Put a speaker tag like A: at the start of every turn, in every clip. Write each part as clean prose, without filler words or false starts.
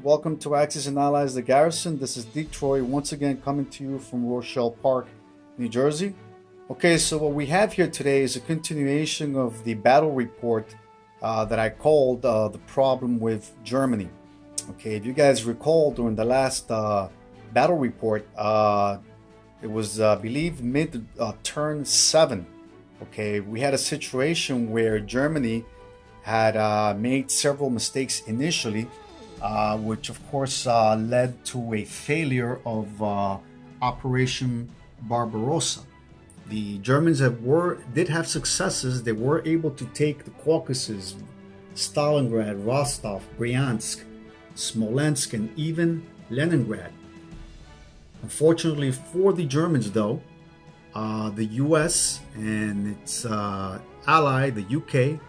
A: Welcome to Axis and Allies, the Garrison. This is Dtroy, once again coming to you from Rochelle Park, New Jersey. Okay, so what we have here today is a continuation of the battle report that I called the problem with Germany. Okay, if you guys recall, during the last battle report, it was, I believe, mid turn 7. Okay, we had a situation where Germany had made several mistakes initially, which of course led to a failure of Operation Barbarossa. The Germans did have successes. They were able to take the Caucasus, Stalingrad, Rostov, Bryansk, Smolensk, and even Leningrad. Unfortunately for the Germans, though, the US and its ally, the UK,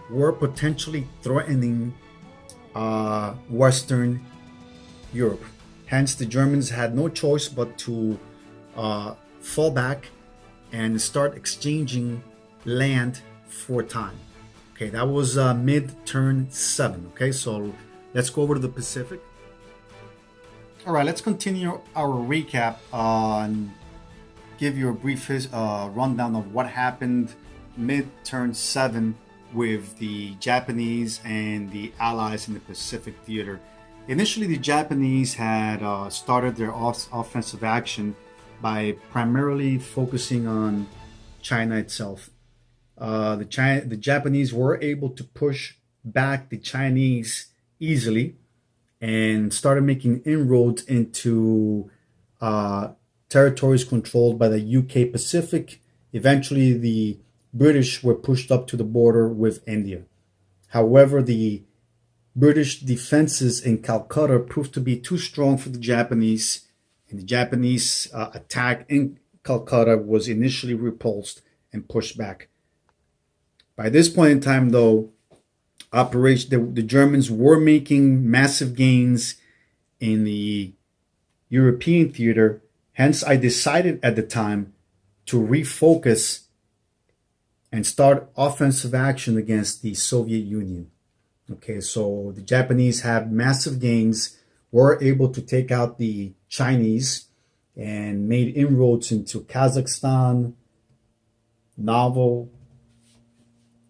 A: were potentially threatening Western Europe. Hence, the Germans had no choice but to fall back and start exchanging land for time. Okay, that was mid-turn 7. Okay, so let's go over to the Pacific. All right, let's continue our recap and give you a brief rundown of what happened mid-turn 7 with the Japanese and the Allies in the Pacific theater. Initially, the Japanese had started their offensive action by primarily focusing on China itself. The Japanese were able to push back the Chinese easily and started making inroads into territories controlled by the UK Pacific. Eventually, the British were pushed up to the border with India. However, the British defenses in Calcutta proved to be too strong for the Japanese, and the Japanese attack in Calcutta was initially repulsed and pushed back. By this point in time, though, the Germans were making massive gains in the European theater. Hence, I decided at the time to refocus and start offensive action against the Soviet Union. Okay, so the Japanese had massive gains, were able to take out the Chinese, and made inroads into Kazakhstan, Novo,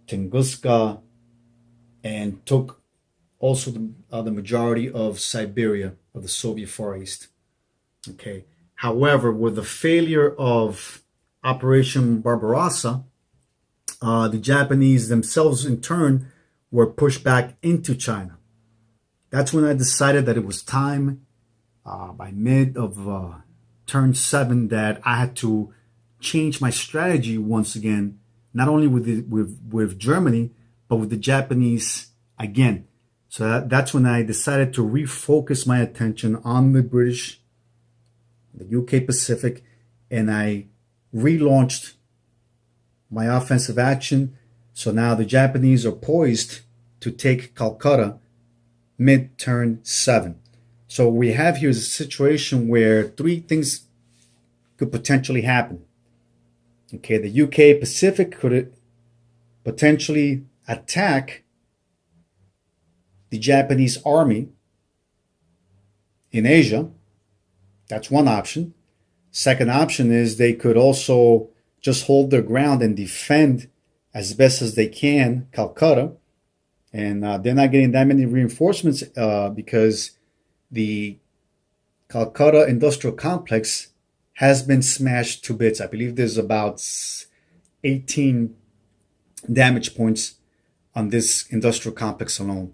A: Tunguska, and took also the majority of Siberia, of the Soviet Far East. Okay. However, with the failure of Operation Barbarossa, the Japanese themselves, in turn, were pushed back into China. That's when I decided that it was time, by mid of turn 7, that I had to change my strategy once again, not only with Germany, but with the Japanese again. So that's when I decided to refocus my attention on the British, the UK Pacific, and I relaunched my offensive action. So now the Japanese are poised to take Calcutta mid-turn 7. So what we have here is a situation where 3 things could potentially happen. Okay, the UK Pacific could potentially attack the Japanese army in Asia. That's one option. Second option is they could also just hold their ground and defend as best as they can Calcutta. And they're not getting that many reinforcements because the Calcutta industrial complex has been smashed to bits. I believe there's about 18 damage points on this industrial complex alone.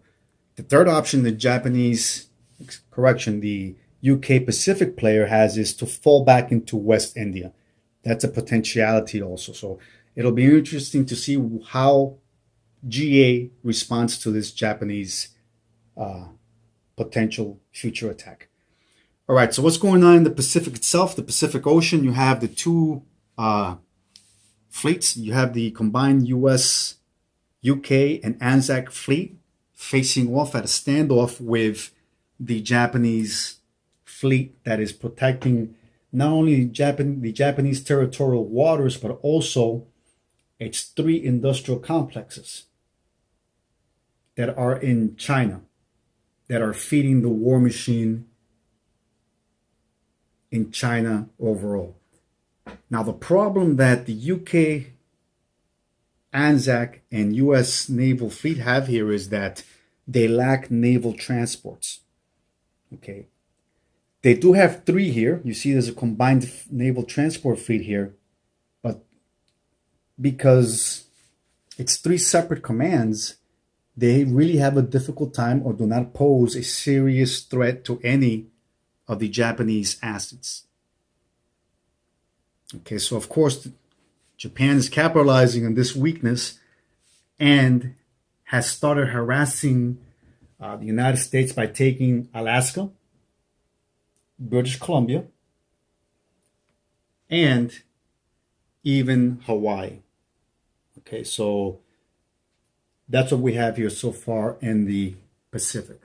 A: The third option the UK Pacific player has is to fall back into West India. That's a potentiality also. So it'll be interesting to see how GA responds to this Japanese potential future attack. All right, so what's going on in the Pacific itself? The Pacific Ocean, you have the 2 fleets. You have the combined US, UK, and ANZAC fleet facing off at a standoff with the Japanese fleet that is protecting not only the Japanese territorial waters, but also its 3 industrial complexes that are in China. that are feeding the war machine in China overall. Now, the problem that the UK, ANZAC, and US naval fleet have here is that they lack naval transports. Okay. They do have three here. You see there's a combined naval transport fleet here, but because it's three separate commands, they really have a difficult time or do not pose a serious threat to any of the Japanese assets. Okay, so of course, Japan is capitalizing on this weakness and has started harassing the United States by taking Alaska, British Columbia, and even Hawaii. Okay, so that's what we have here so far in the Pacific.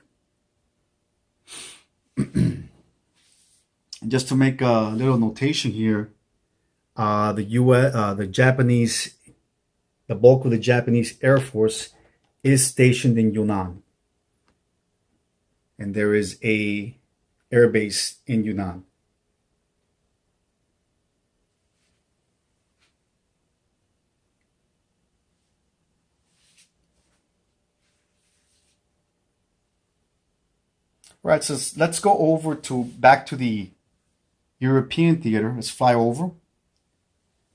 A: And just to make a little notation here, the bulk of the Japanese Air Force is stationed in Yunnan, and there is a air base in Yunnan. All right, so let's go over back to the European theater. Let's fly over,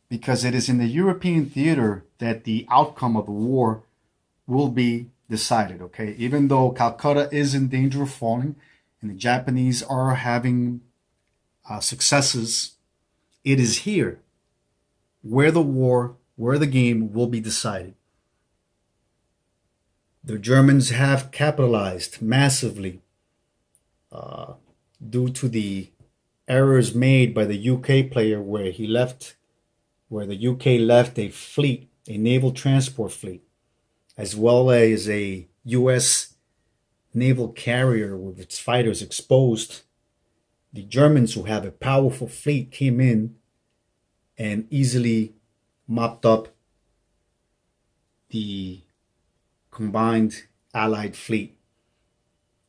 A: because it is in the European theater that the outcome of the war will be decided. Okay, even though Calcutta is in danger of falling and the Japanese are having successes, it is here where the game will be decided. The Germans have capitalized massively due to the errors made by the UK player, where the UK left a fleet, a naval transport fleet, as well as a US naval carrier with its fighters exposed. The Germans, who have a powerful fleet, came in and easily mopped up the combined Allied fleet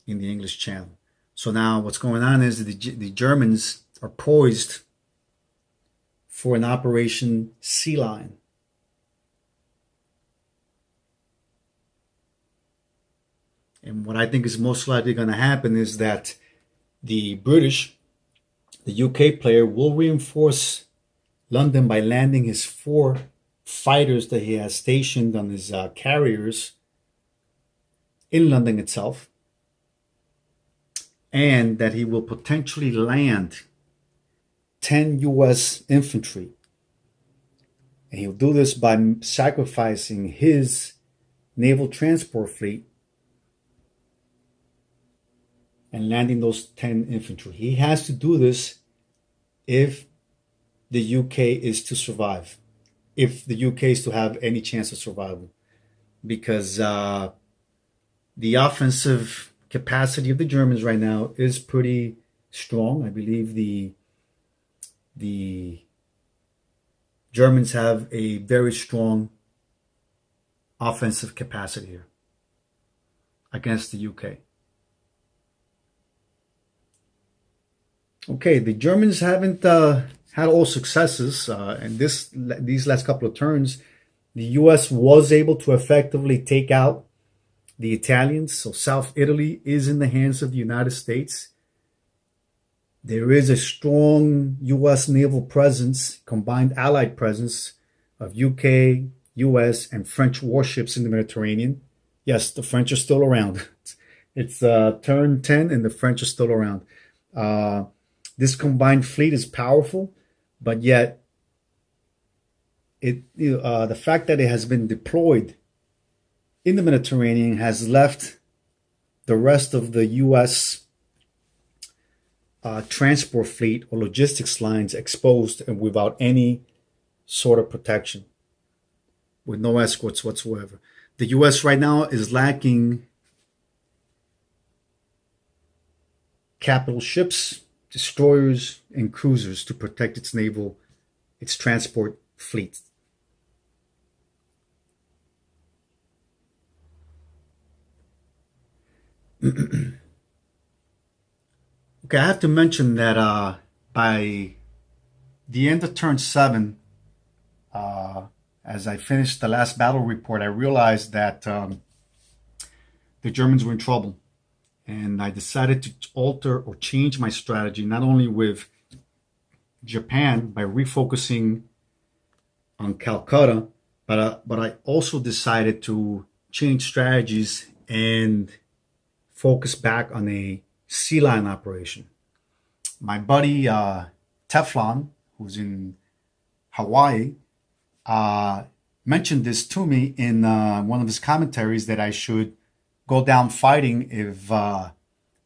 A: in the English Channel. So now what's going on is the Germans are poised for an Operation Sea Lion. And what I think is most likely going to happen is that the UK player will reinforce London by landing his 4 fighters that he has stationed on his carriers in London itself, and that he will potentially land 10 US infantry. And he'll do this by sacrificing his naval transport fleet and landing those 10 infantry. He has to do this if the UK is to survive, if the UK is to have any chance of survival, because the offensive capacity of the Germans right now is pretty strong. I believe the Germans have a very strong offensive capacity here against the UK. Okay, the Germans haven't had all successes, and these last couple of turns, the US was able to effectively take out the Italians. So South Italy is in the hands of the United States. There is a strong US naval presence, combined Allied presence of UK, US, and French warships in the Mediterranean. Yes, the French are still around. It's turn 10 and the French are still around. This combined fleet is powerful, but yet the fact that it has been deployed in the Mediterranean has left the rest of the U.S. Transport fleet or logistics lines exposed and without any sort of protection, with no escorts whatsoever. The U.S. right now is lacking capital ships, destroyers, and cruisers to protect its transport fleet. Okay, I have to mention that by the end of turn 7, as I finished the last battle report, I realized that the Germans were in trouble. And I decided to alter or change my strategy, not only with Japan by refocusing on Calcutta, but I also decided to change strategies and focus back on a sea line operation. My buddy Teflon, who's in Hawaii, mentioned this to me in one of his commentaries that I should go down fighting if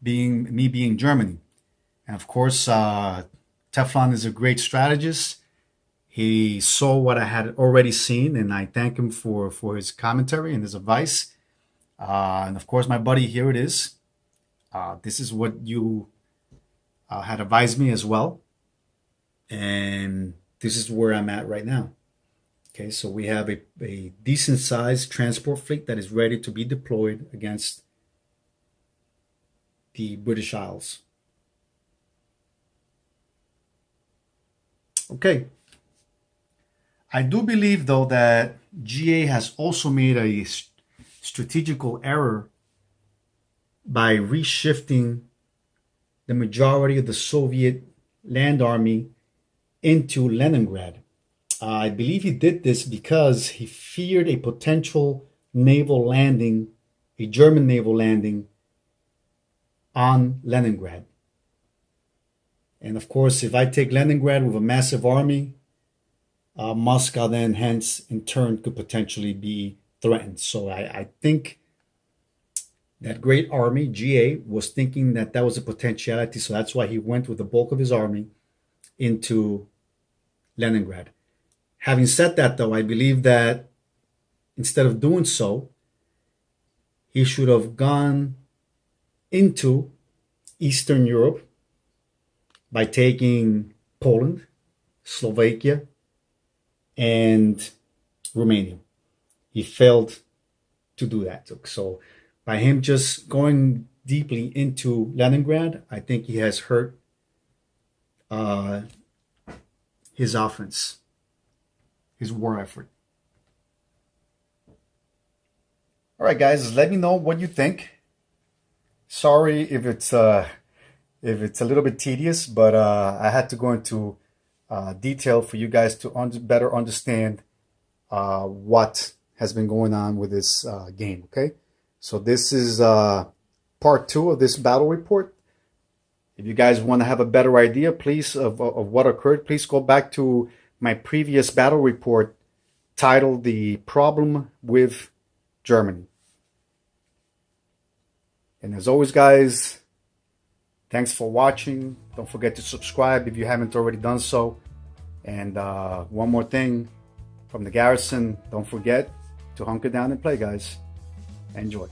A: being Germany. And of course, Teflon is a great strategist. He saw what I had already seen, and I thank him for his commentary and his advice. And of course, my buddy, here it is. This is what you had advised me as well. And this is where I'm at right now. Okay, so we have a decent sized transport fleet that is ready to be deployed against the British Isles. Okay. I do believe, though, that GA has also made a strategical error by reshifting the majority of the Soviet land army into Leningrad. I believe he did this because he feared a potential naval landing, a German naval landing on Leningrad. And of course, if I take Leningrad with a massive army, Moscow then hence in turn could potentially be threatened. So I think that great army, GA, was thinking that that was a potentiality. So that's why he went with the bulk of his army into Leningrad. Having said that, though, I believe that instead of doing so, he should have gone into Eastern Europe by taking Poland, Slovakia, and Romania. He failed to do that. So by him just going deeply into Leningrad, I think he has hurt his offense, his war effort. All right, guys, let me know what you think. Sorry if it's a little bit tedious, but I had to go into detail for you guys to better understand what has been going on with this game. Okay, so this is part 2 of this battle report. If you guys want to have a better idea, please, of what occurred, please go back to my previous battle report titled "The Problem with Germany." And as always, guys, thanks for watching. Don't forget to subscribe if you haven't already done so. And one more thing from the garrison, don't forget to hunker down and play, guys. Enjoy.